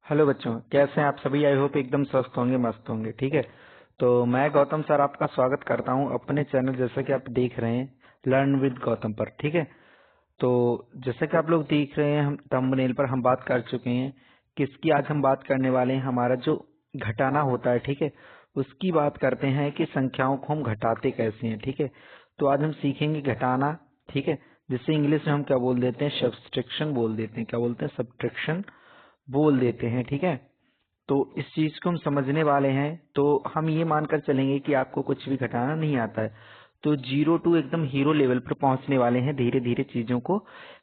Hello बच्चों, कैसे हैं आप सभी। आई होप एकदम स्वस्थ होंगे, मस्त होंगे। ठीक है, तो मैं गौतम सर आपका स्वागत करता हूं अपने चैनल जैसा कि आप देख रहे हैं लर्न विद गौतम पर। ठीक है, तो जैसा कि आप लोग देख रहे हैं, हम थंबनेल पर हम बात कर चुके हैं किसकी आज हम बात करने वाले हैं। हमारा जो घटाना होता है, ठीक है, उसकी बात करते हैं कि संख्याओं को हम घटाते कैसे हैं। ठीक है, तो आज हम सीखेंगे घटाना। ठीक है, जिससे इंग्लिश में हम क्या बोल देते हैं, सब्सट्रैक्शन बोल देते हैं। क्या बोलते हैं, सब्सट्रैक्शन बोल देते हैं। ठीक है, तो इस चीज को हम समझने वाले हैं। तो हम ये मानकर चलेंगे कि आपको कुछ भी घटाना नहीं आता है, तो 0 टू एकदम हीरो लेवल पर पहुंचने वाले हैं धीरे धीरे चीजों को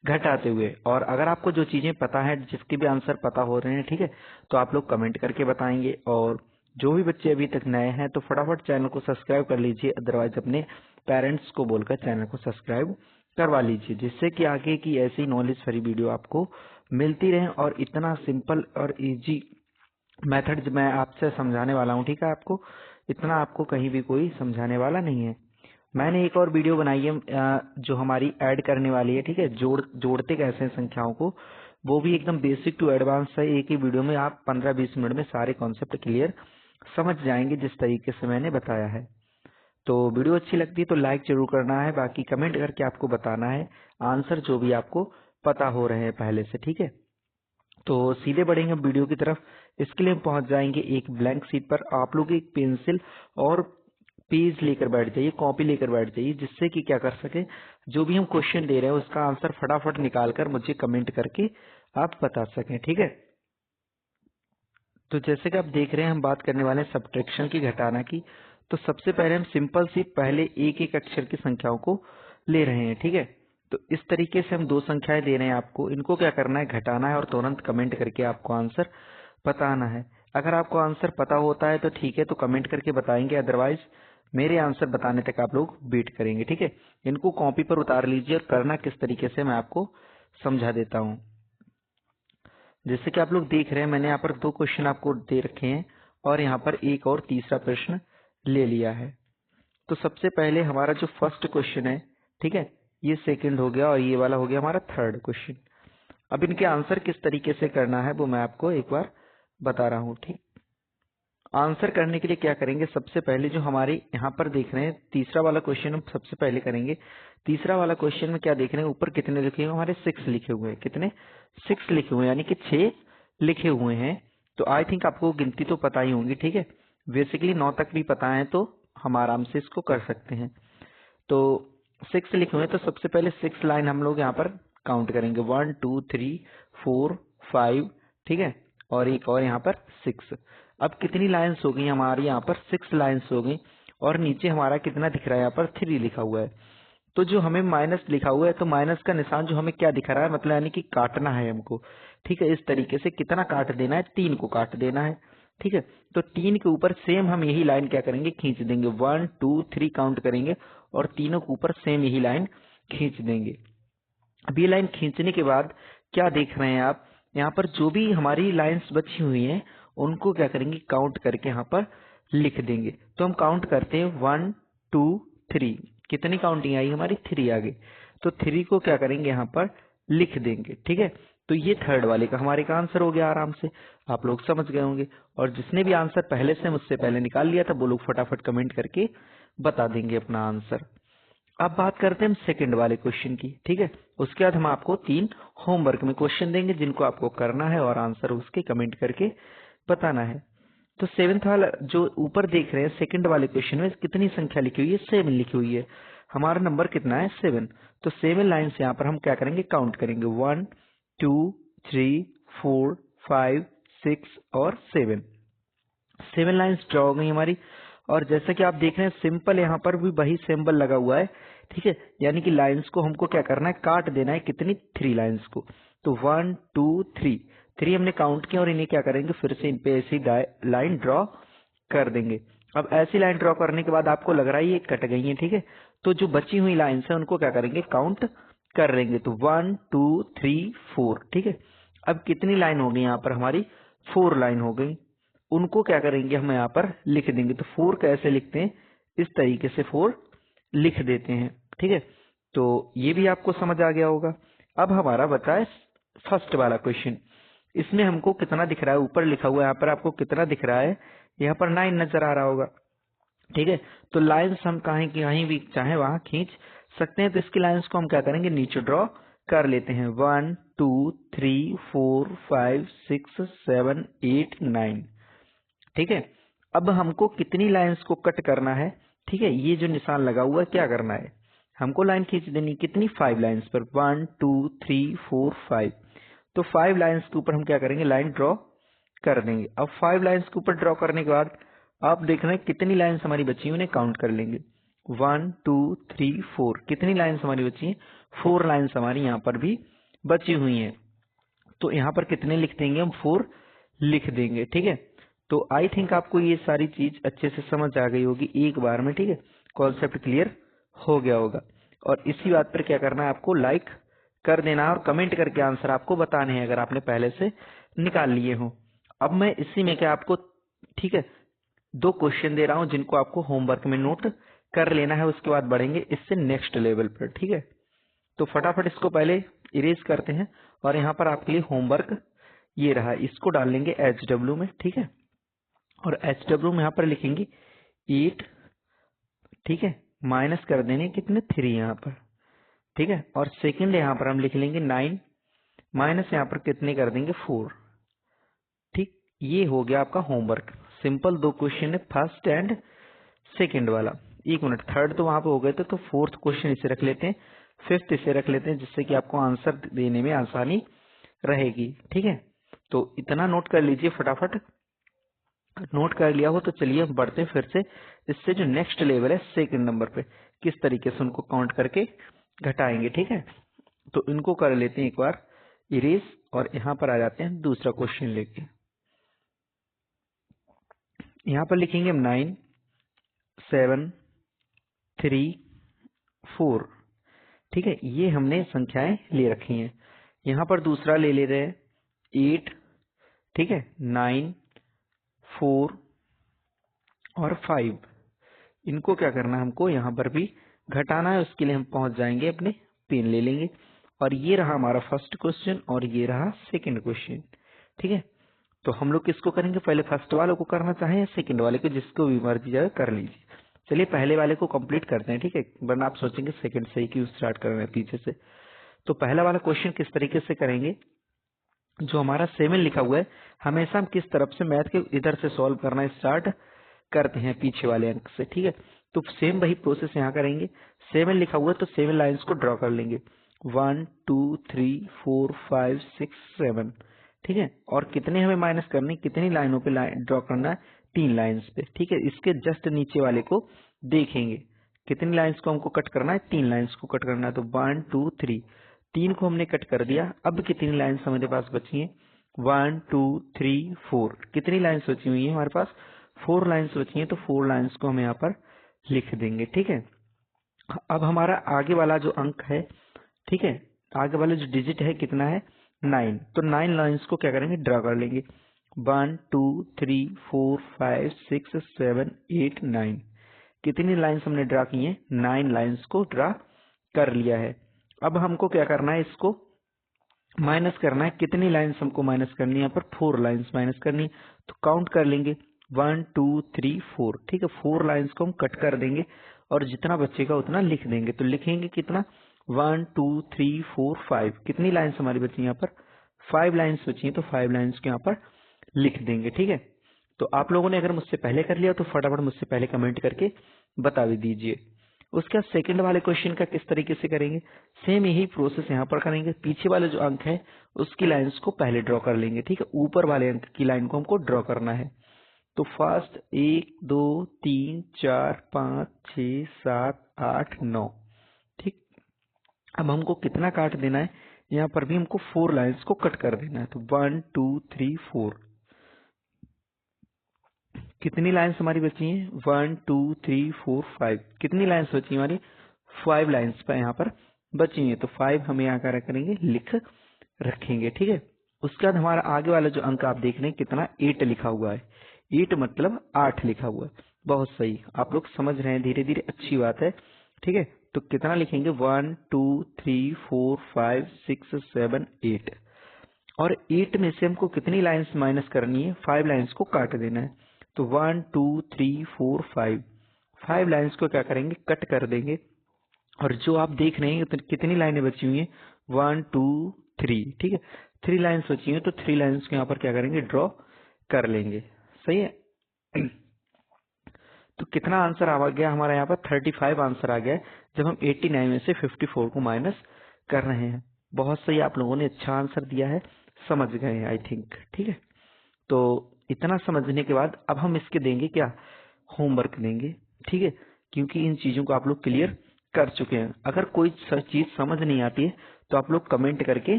घटाते हुए। और अगर आपको जो चीजें पता है, जिसके भी आंसर पता हो रहे हैं, ठीक है, तो आप लोग कमेंट करके बताएंगे। और जो भी बच्चे अभी तक नए हैं तो फटाफट चैनल को सब्सक्राइब कर लीजिए, अदरवाइज अपने पेरेंट्स को बोलकर चैनल को सब्सक्राइब करवा लीजिए, जिससे कि आगे की ऐसी नॉलेज भरी वीडियो आपको मिलती रहे। और इतना सिंपल और इजी मेथड मैं आपसे समझाने वाला हूँ, ठीक है, आपको इतना आपको कहीं भी कोई समझाने वाला नहीं है। मैंने एक और वीडियो बनाई है जो हमारी ऐड करने वाली है। ठीक है, जोड़ते कैसे हैं संख्याओं को, वो भी एकदम बेसिक टू एडवांस है। एक ही वीडियो में आप 15-20 मिनट में सारे कॉन्सेप्ट क्लियर समझ जाएंगे जिस तरीके से मैंने बताया है। तो वीडियो अच्छी लगती है तो लाइक जरूर करना है, बाकी कमेंट करके आपको बताना है आंसर जो भी आपको पता हो रहे हैं पहले से। ठीक है, तो सीधे बढ़ेंगे वीडियो की तरफ। इसके लिए हम पहुंच जाएंगे एक ब्लैंक शीट पर। आप लोग एक पेंसिल और पेज लेकर बैठ जाइए, कॉपी लेकर बैठ जाइए, जिससे कि क्या कर सके, जो भी हम क्वेश्चन दे रहे हैं उसका आंसर फटाफट निकाल कर मुझे कमेंट करके आप बता सकें। ठीक है, तो जैसे कि आप देख रहे हैं हम बात करने वाले हैं सब्ट्रैक्शन की, घटाना की। तो सबसे पहले हम सिंपल सी पहले एक एक अक्षर की संख्याओं को ले रहे हैं। ठीक है, तो इस तरीके से हम दो संख्याएं दे रहे हैं आपको, इनको क्या करना है, घटाना है और तुरंत कमेंट करके आपको आंसर बताना है। अगर आपको आंसर पता होता है तो ठीक है, तो कमेंट करके बताएंगे, अदरवाइज मेरे आंसर बताने तक आप लोग वेट करेंगे। ठीक है, इनको कॉपी पर उतार लीजिए और करना किस तरीके से मैं आपको समझा देता हूँ। जैसे कि आप लोग देख रहे हैं, मैंने यहाँ पर दो क्वेश्चन आपको दे रखे हैं और यहाँ पर एक और तीसरा प्रश्न ले लिया है। तो सबसे पहले हमारा जो फर्स्ट क्वेश्चन है, ठीक है, ये सेकंड हो गया और ये वाला हो गया हमारा थर्ड क्वेश्चन। अब इनके आंसर किस तरीके से करना है वो मैं आपको एक बार बता रहा हूँ। ठीक, आंसर करने के लिए क्या करेंगे, सबसे पहले जो हमारे यहाँ पर देख रहे हैं तीसरा वाला क्वेश्चन हम सबसे पहले करेंगे। तीसरा वाला क्वेश्चन में क्या देख रहे हैं, ऊपर कितने लिखे हुए हैं, हमारे 6 लिखे हुए हैं। कितने, 6 लिखे हुए हैं, यानी कि 6 लिखे हुए हैं। तो आई थिंक आपको गिनती तो पता ही होंगी। ठीक है, बेसिकली 9 तक भी पता है तो हम आराम से इसको कर सकते हैं। तो 6 लिखे हुए हैं, तो सबसे पहले 6 लाइन हम लोग यहाँ पर काउंट करेंगे, 1 2 3 4 5। ठीक है, और एक और यहाँ पर 6। अब कितनी लाइंस हो गई हमारी, यहाँ पर 6 लाइंस हो गई। और नीचे हमारा कितना दिख रहा है, यहाँ पर 3 लिखा हुआ है। तो जो हमें माइनस लिखा हुआ है, तो माइनस का निशान जो हमें क्या दिख रहा है, मतलब यानी कि काटना है हमको। ठीक है, इस तरीके से कितना काट देना है, 3 को काट देना है। ठीक है, तो 3 के ऊपर सेम हम यही लाइन क्या करेंगे, खींच देंगे। 1 2 3 काउंट करेंगे और तीनों के ऊपर सेम यही लाइन खींच देंगे। अब ये लाइन खींचने के बाद क्या देख रहे हैं आप, यहाँ पर जो भी हमारी लाइंस बची हुई हैं उनको क्या करेंगे, काउंट करके यहाँ पर लिख देंगे। तो हम काउंट करते हैं 1 2 3। कितनी काउंटिंग आई हमारी, 3 आ गई। तो 3 को क्या करेंगे, यहाँ पर लिख देंगे। ठीक है, तो ये थर्ड वाले का हमारे का आंसर हो गया। आराम से आप लोग समझ गए होंगे। और जिसने भी आंसर पहले से मुझसे पहले निकाल लिया था वो लोग फटाफट कमेंट करके बता देंगे अपना आंसर। अब बात करते हैं हम सेकंड वाले क्वेश्चन की। ठीक है, उसके बाद हम आपको 3 होमवर्क में क्वेश्चन देंगे जिनको आपको करना है और आंसर उसके कमेंट करके बताना है। तो सेवेंथ वाला जो ऊपर देख रहे हैं सेकंड वाले क्वेश्चन में कितनी संख्या लिखी हुई है, 7 लिखी हुई है। हमारा नंबर कितना है, 7। तो 7 लाइन से यहाँ पर हम क्या करेंगे, काउंट करेंगे, 1 2 3 4 5 6 और 7। 7 लाइंस ड्रॉ हो गई हमारी। और जैसा कि आप देख रहे हैं सिंपल यहाँ पर भी वही सिंबल लगा हुआ है। ठीक है, यानी कि लाइंस को हमको क्या करना है, काट देना है। कितनी, 3 लाइंस को। तो 1 2 3 3 हमने काउंट किया और इन्हें क्या करेंगे, फिर से इन पे ऐसी लाइन ड्रॉ कर देंगे। अब ऐसी लाइन ड्रॉ करने के बाद आपको लग रहा है ये कट गई है। ठीक है, तो जो बची हुई लाइंस है उनको क्या करेंगे, काउंट कर लेंगे। तो 1 2 3 4। ठीक है, अब कितनी लाइन हो गई यहाँ पर हमारी, 4 लाइन हो गई। उनको क्या करेंगे, हम यहाँ पर लिख देंगे। तो 4 कैसे लिखते हैं, इस तरीके से 4 लिख देते हैं। ठीक है, तो ये भी आपको समझ आ गया होगा। अब हमारा बचा है फर्स्ट वाला क्वेश्चन। इसमें हमको कितना दिख रहा है, ऊपर लिखा हुआ है यहाँ पर आपको कितना दिख रहा है, यहाँ पर 9 नजर आ रहा होगा। ठीक है, तो लाइंस हम कहीं भी चाहे वहां खींच सकते हैं। तो इसकी लाइंस को हम क्या करेंगे, नीचे ड्रॉ कर लेते हैं। 1 2 3 4 5 6 7 8 9। ठीक है, अब हमको कितनी लाइंस को कट करना है। ठीक है, ये जो निशान लगा हुआ है क्या करना है, हमको लाइन खींच देनी कितनी, 5 लाइंस पर। 1 2 3 4 5। तो 5 लाइंस के ऊपर हम क्या करेंगे, लाइन ड्रॉ कर देंगे। अब 5 लाइंस के ऊपर ड्रॉ करने के बाद आप देख रहे हैं कितनी लाइंस हमारी बची हैं, उन्हें काउंट कर लेंगे। 1 2 3 4। कितनी लाइंस हमारी बची हैं, 4 लाइंस हमारी यहाँ पर भी बची हुई हैं। तो यहाँ पर कितने लिख देंगे हम, 4 लिख देंगे। ठीक है, तो आई थिंक आपको ये सारी चीज अच्छे से समझ आ गई होगी एक बार में। ठीक है, कॉन्सेप्ट क्लियर हो गया होगा। और इसी बात पर क्या करना है, आपको लाइक कर देना है और कमेंट करके आंसर आपको बताने हैं अगर आपने पहले से निकाल लिए हो। अब मैं इसी में क्या आपको, ठीक है, 2 क्वेश्चन दे रहा हूं जिनको आपको होमवर्क में नोट कर लेना है, उसके बाद बढ़ेंगे इससे नेक्स्ट लेवल पर। ठीक है, तो फटाफट इसको पहले इरेज करते हैं और यहाँ पर आपके लिए होमवर्क ये रहा, इसको डाल लेंगे HW में। ठीक है, और HW में यहाँ पर लिखेंगे 8। ठीक है, माइनस कर देने कितने, 3 यहाँ पर। ठीक है, और सेकंड यहाँ पर हम लिख लेंगे 9, माइनस यहाँ पर कितने कर देंगे, 4। ठीक, ये हो गया आपका होमवर्क। सिंपल 2 क्वेश्चन है, फर्स्ट एंड सेकंड वाला। 1 मिनट, थर्ड तो वहां पे हो गए थे, तो फोर्थ क्वेश्चन इसे रख लेते हैं, फिफ्थ इसे रख लेते हैं, जिससे कि आपको आंसर देने में आसानी रहेगी। ठीक है, तो इतना नोट कर लीजिए फटाफट। नोट कर लिया हो तो चलिए हम बढ़ते हैं फिर से इससे जो नेक्स्ट लेवल है सेकंड नंबर पे, किस तरीके से उनको काउंट करके घटाएंगे। ठीक है, तो इनको कर लेते हैं एक बार इरेज और यहाँ पर आ जाते हैं दूसरा क्वेश्चन लेके। यहाँ पर लिखेंगे हम 9 7 3 4। ठीक है, ये हमने संख्याएं ले रखी हैं। यहाँ पर दूसरा ले ले रहे हैं 8। ठीक है, 9 4 और 5। इनको क्या करना है, हमको यहाँ पर भी घटाना है। उसके लिए हम पहुंच जाएंगे, अपने पेन ले लेंगे और ये रहा हमारा फर्स्ट क्वेश्चन और ये रहा सेकंड क्वेश्चन। ठीक है, तो हम लोग किसको करेंगे, पहले फर्स्ट वाले को करना चाहे या सेकंड वाले को, जिसको भी मर्जी जाए कर लीजिए। चलिए पहले वाले को कंप्लीट करते हैं। ठीक है, वरना आप सोचेंगे सेकंड से ही क्यों स्टार्ट कर रहे हैं पीछे से। तो पहला वाला क्वेश्चन किस तरीके से करेंगे, जो हमारा 7 लिखा हुआ है, हमेशा हम किस तरफ से मैथ के इधर से सॉल्व करना स्टार्ट करते हैं, पीछे वाले अंक से। ठीक है, तो सेम वही प्रोसेस यहाँ करेंगे। 7 लिखा हुआ है तो 7 लाइंस को ड्रॉ कर लेंगे, 1 2 3 4 5 6 7। ठीक है, और कितने हमें माइनस करने, कितनी लाइनों पे ड्रॉ करना है, 3 लाइंस पे। ठीक है, इसके जस्ट नीचे वाले को देखेंगे, कितनी लाइंस को हमको कट करना है, 3 लाइंस को कट करना है। तो 1 2 3, 3 को हमने कट कर दिया। अब कितनी लाइंस हमारे पास बची हैं, 1 2 3 4। कितनी लाइंस बची हुई है हमारे पास, 4 लाइंस बची हैं। तो 4 लाइंस को हम यहाँ पर लिख देंगे। ठीक है, अब हमारा आगे वाला जो अंक है, ठीक है, आगे वाला जो डिजिट है कितना है, 9। तो 9 लाइंस को क्या करेंगे, ड्रा कर लेंगे। 1 2 3 4 5 6 7 8 9। कितनी लाइंस हमने ड्रा की हैं, 9 लाइंस को ड्रा कर लिया है। अब हमको क्या करना है, इसको माइनस करना है। कितनी लाइंस हमको माइनस करनी है, यहाँ पर 4 लाइंस माइनस करनी है। तो काउंट कर लेंगे, 1 2 3 4। ठीक है, 4 लाइंस को हम कट कर देंगे और जितना बचेगा उतना लिख देंगे। तो लिखेंगे कितना, 1 2 3 4 5। कितनी लाइंस हमारी बची यहाँ पर, 5 लाइंस बची हैं। तो 5 लाइंस को यहाँ पर लिख देंगे। ठीक है, तो आप लोगों ने अगर मुझसे पहले कर लिया तो फटाफट मुझसे पहले कमेंट करके बता भी दीजिए। उसके बाद सेकंड वाले क्वेश्चन का किस तरीके से करेंगे, सेम यही प्रोसेस यहाँ पर करेंगे। पीछे वाले जो अंक है उसकी लाइंस को पहले ड्रॉ कर लेंगे। ठीक है, ऊपर वाले अंक की लाइन को हमको ड्रॉ करना है। तो फर्स्ट 1 2 3 4 5 6 7 8 9। ठीक, अब हमको कितना काट देना है, यहाँ पर भी हमको 4 लाइंस को कट कर देना है। तो 1 2 3 4। कितनी लाइंस हमारी बची हैं, 1 2 3 4 5। कितनी लाइंस बची हमारी, 5 लाइंस पर यहाँ पर बची हैं। तो 5 हम यहाँ क्या करेंगे, लिख रखेंगे। ठीक है, उसके बाद हमारा आगे वाला जो अंक आप देख रहे हैं कितना, 8 लिखा हुआ है। 8 मतलब 8 लिखा हुआ है। बहुत सही, आप लोग समझ रहे हैं धीरे धीरे, अच्छी बात है। ठीक है, तो कितना लिखेंगे, 1 2 3 4 5 6 7 8। और 8 में से हमको कितनी लाइंस माइनस करनी है, 5 लाइंस को काट देना है। तो 1 2 3 4 5 लाइंस को क्या करेंगे, कट कर देंगे। और जो आप देख रहे हैं कितनी लाइनें बची हुई हैं, 1 2 3, ठीक है, 3 लाइंस बची हुई हैं। तो 3 लाइंस को यहाँ पर क्या करेंगे, ड्रॉ कर लेंगे। सही है। तो कितना आंसर आ गया हमारा यहाँ पर, 35 आंसर आ गया है, जब हम 89 में से 54 को माइनस कर रहे हैं। बहुत सही, आप लोगों ने अच्छा आंसर दिया है, समझ गए हैं आई थिंक। ठीक है, तो इतना समझने के बाद अब हम इसके देंगे क्या, होमवर्क देंगे। ठीक है, क्योंकि इन चीजों को आप लोग क्लियर कर चुके हैं। अगर कोई चीज समझ नहीं आती है तो आप लोग कमेंट करके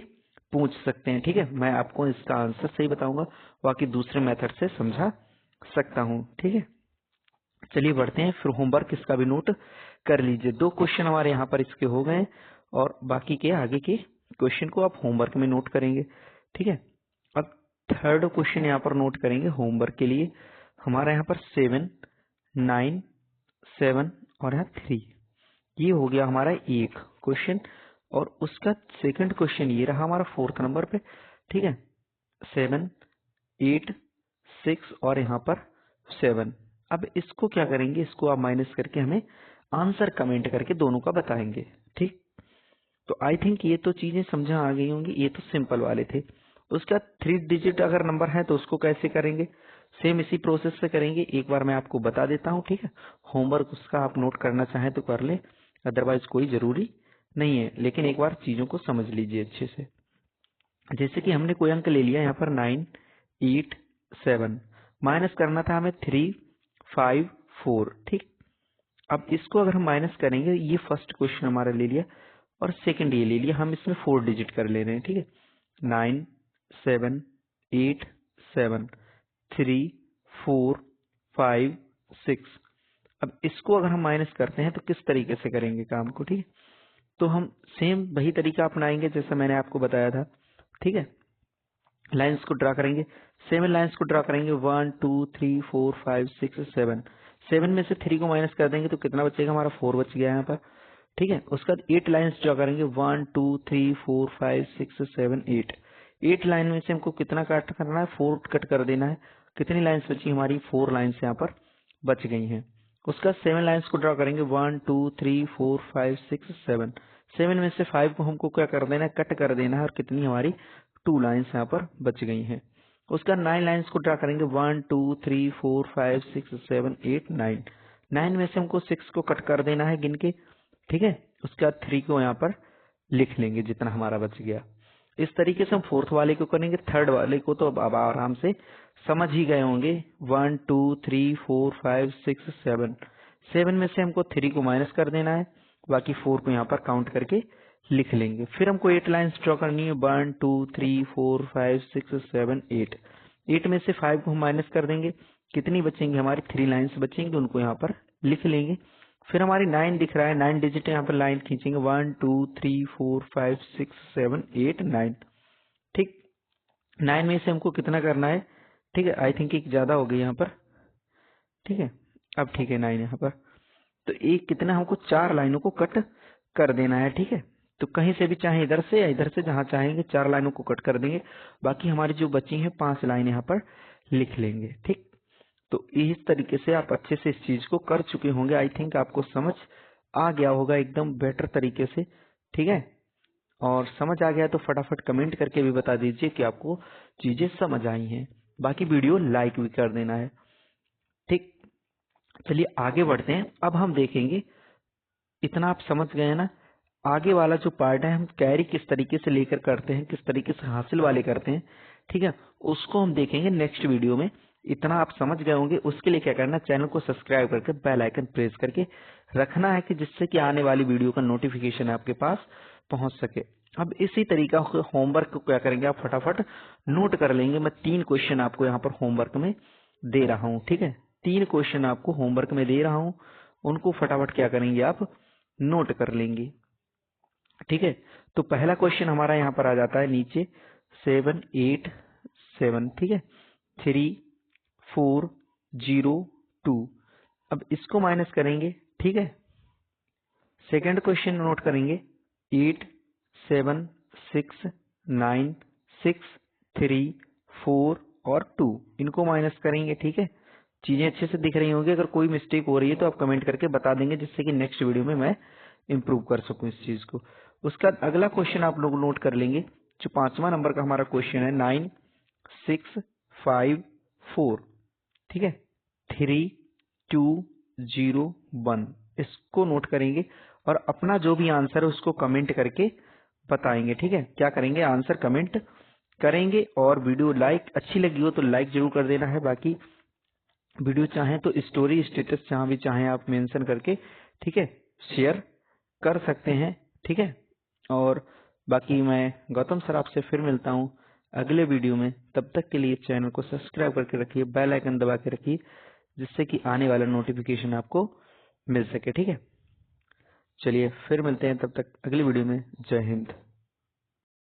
पूछ सकते हैं। ठीक है, मैं आपको इसका आंसर सही बताऊंगा, बाकी दूसरे मेथड से समझा सकता हूँ। ठीक है, चलिए बढ़ते हैं, फिर होमवर्क इसका भी नोट कर लीजिए। 2 क्वेश्चन हमारे यहाँ पर इसके हो गए, और बाकी के आगे के क्वेश्चन को आप होमवर्क में नोट करेंगे। ठीक है, अब थर्ड क्वेश्चन यहाँ पर नोट करेंगे होमवर्क के लिए। हमारा यहाँ पर 7 9 7 और यहाँ 3, ये हो गया हमारा एक क्वेश्चन। और उसका सेकंड क्वेश्चन ये रहा हमारा 4th नंबर पे। ठीक है, 7 8 6 और यहाँ पर 7। अब इसको क्या करेंगे, इसको आप माइनस करके हमें आंसर कमेंट करके दोनों का बताएंगे। ठीक, तो आई थिंक ये तो चीजें समझा आ गई होंगी, ये तो सिंपल वाले थे। उसका 3 डिजिट अगर नंबर है तो उसको कैसे करेंगे, सेम इसी प्रोसेस से करेंगे। एक बार मैं आपको बता देता हूँ। ठीक है, होमवर्क उसका आप नोट करना चाहें तो कर ले, अदरवाइज कोई जरूरी नहीं है, लेकिन एक बार चीजों को समझ लीजिए अच्छे से। जैसे कि हमने कोई अंक ले लिया यहाँ पर 9 8 7, माइनस करना था हमें 3 5 4। ठीक, अब इसको अगर हम माइनस करेंगे, ये फर्स्ट क्वेश्चन हमारा ले लिया और सेकंड ये ले लिया, हम इसमें 4 डिजिट कर ले रहे हैं। ठीक है, 9 7 8 7 3 4 5 6। अब इसको अगर हम माइनस करते हैं तो किस तरीके से करेंगे काम को। ठीक है, तो हम सेम वही तरीका अपनाएंगे जैसा मैंने आपको बताया था। ठीक है, लाइंस को ड्रा करेंगे, 7 लाइंस को ड्रा करेंगे, 1 2 3 4 5 6 7। 7 में से 3 को माइनस कर देंगे तो कितना बचेगा, हमारा 4 बच गया यहाँ पर। ठीक है, उसके बाद 8 लाइंस ड्रा करेंगे, 1 2 3 4 5 6 7 8। 8 लाइन में से हमको कितना कट करना है, 4 कट कर देना है। कितनी लाइंस बची, हमारी 4 लाइंस यहाँ पर बच गई हैं। उसका 7 लाइंस को ड्रा करेंगे, 1 2 3 4 5 6 7। 7 में से 5 को हमको क्या कर देना है, कट कर देना है, और कितनी हमारी 2 लाइंस यहाँ पर बच गई हैं। उसका 9 लाइंस को ड्रा करेंगे, 1 2 3 4 5 6 7 8 9। 9 में से हमको 6 को कट कर देना है गिन के। ठीक है, उसके बाद 3 को यहाँ पर लिख लेंगे जितना हमारा बच गया। इस तरीके से हम फोर्थ वाले को करेंगे। थर्ड वाले को तो अब आराम से समझ ही गए होंगे। 1 2 3 4 5 6 7। 7 में से हमको 3 को माइनस कर देना है, बाकी 4 को यहाँ पर काउंट करके लिख लेंगे। फिर हमको 8 लाइंस ड्रॉ करनी है, 1 2 3 4 5 6 7 8। 8 में से 5 को हम माइनस कर देंगे, कितनी बचेंगी, हमारी 3 लाइंस बचेंगी, उनको यहाँ पर लिख लेंगे। फिर हमारी 9 दिख रहा है, 9 डिजिट यहाँ पर लाइन खींचेंगे, 1 2 3 4 5 6 7 8 9। ठीक, 9 में से हमको कितना करना है, ठीक है, आई थिंक एक ज्यादा हो गई यहाँ पर। ठीक है, अब ठीक है 9 यहाँ पर, तो एक कितना हमको 4 लाइनों को कट कर देना है। ठीक है, तो कहीं से भी चाहे इधर से या इधर से, जहां चाहेंगे 4 लाइनों को कट कर देंगे, बाकी हमारी जो बची हैं 5 लाइन यहाँ पर लिख लेंगे। ठीक, तो इस तरीके से आप अच्छे से इस चीज को कर चुके होंगे। आई थिंक आपको समझ आ गया होगा एकदम बेटर तरीके से। ठीक है, और समझ आ गया तो फटाफट कमेंट करके भी बता दीजिए कि आपको चीजें समझ आई हैं। बाकी वीडियो लाइक भी कर देना है। ठीक, चलिए आगे बढ़ते हैं। अब हम देखेंगे, इतना आप समझ गए हैं ना, आगे वाला जो पार्ट है हम कैरी किस तरीके से लेकर करते हैं, किस तरीके से हासिल वाले करते हैं। ठीक है, उसको हम देखेंगे नेक्स्ट वीडियो में। इतना आप समझ गए होंगे, उसके लिए क्या करना है, चैनल को सब्सक्राइब करके बेल आइकन प्रेस करके रखना है, कि जिससे कि आने वाली वीडियो का नोटिफिकेशन आपके पास पहुंच सके। अब इसी तरीका होमवर्क को क्या करेंगे, आप फटाफट नोट कर लेंगे। मैं 3 क्वेश्चन आपको यहाँ पर होमवर्क में दे रहा हूँ। ठीक है, 3 क्वेश्चन आपको होमवर्क में दे रहा हूँ, उनको फटाफट क्या करेंगे, आप नोट कर लेंगे। ठीक है, तो पहला क्वेश्चन हमारा यहाँ पर आ जाता है नीचे, 7 8 7। ठीक है, 3 4 0 2। अब इसको माइनस करेंगे। ठीक है, सेकंड क्वेश्चन नोट करेंगे, 8 7 6 9 6 3, 4 और 2 इनको माइनस करेंगे। ठीक है, चीजें अच्छे से दिख रही होंगी। अगर कोई मिस्टेक हो रही है तो आप कमेंट करके बता देंगे, जिससे कि नेक्स्ट वीडियो में मैं इम्प्रूव कर सकूं इस चीज को। उसका अगला क्वेश्चन आप लोग नोट कर लेंगे, जो 5वां नंबर का हमारा क्वेश्चन है 9, 6, 5, 4। ठीक है, 3, 2, 0, 1 इसको नोट करेंगे और अपना जो भी आंसर है उसको कमेंट करके बताएंगे। ठीक है, क्या करेंगे, आंसर कमेंट करेंगे। और वीडियो लाइक अच्छी लगी हो तो लाइक जरूर कर देना है। बाकी वीडियो चाहें तो स्टोरी स्टेटस जहां भी चाहें आप मेंशन करके, ठीक है, शेयर कर सकते हैं। ठीक है, और बाकी मैं गौतम सर आपसे फिर मिलता हूं अगले वीडियो में। तब तक के लिए चैनल को सब्सक्राइब करके रखिए, बेल आइकन दबा के रखिए, जिससे कि आने वाला नोटिफिकेशन आपको मिल सके। ठीक है, चलिए फिर मिलते हैं, तब तक अगली वीडियो में। जय हिंद।